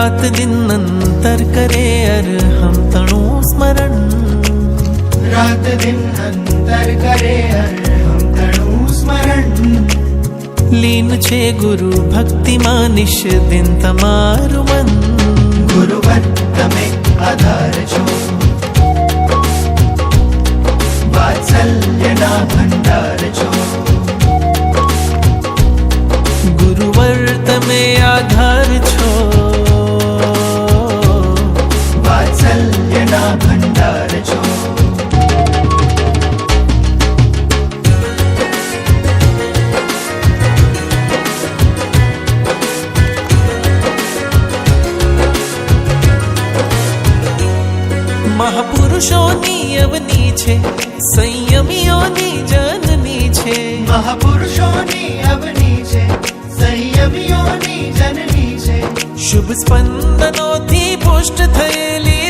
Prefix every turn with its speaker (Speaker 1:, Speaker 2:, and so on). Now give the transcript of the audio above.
Speaker 1: रात दिन अंतर करे अरहम तणु स्मरण,
Speaker 2: रात दिन अंतर करे अरहम तणु स्मरण।
Speaker 1: लीन छे गुरु भक्ति मा निश दिन तमारु मन,
Speaker 2: गुरुवर तमे आधार छो, वात्सल्यना भंडार छो।
Speaker 1: गुरुवर तमे आधार छो,
Speaker 2: वात्सल्यना भंडार छो।
Speaker 1: महापुरुषोनी अवनी छे, संयमियोनी जननी छे।
Speaker 2: महापुरुषोनी अवनी छे, संयमियोनी जननी छे।
Speaker 1: शुभ स्पंदनोथी पुष्ट थयेली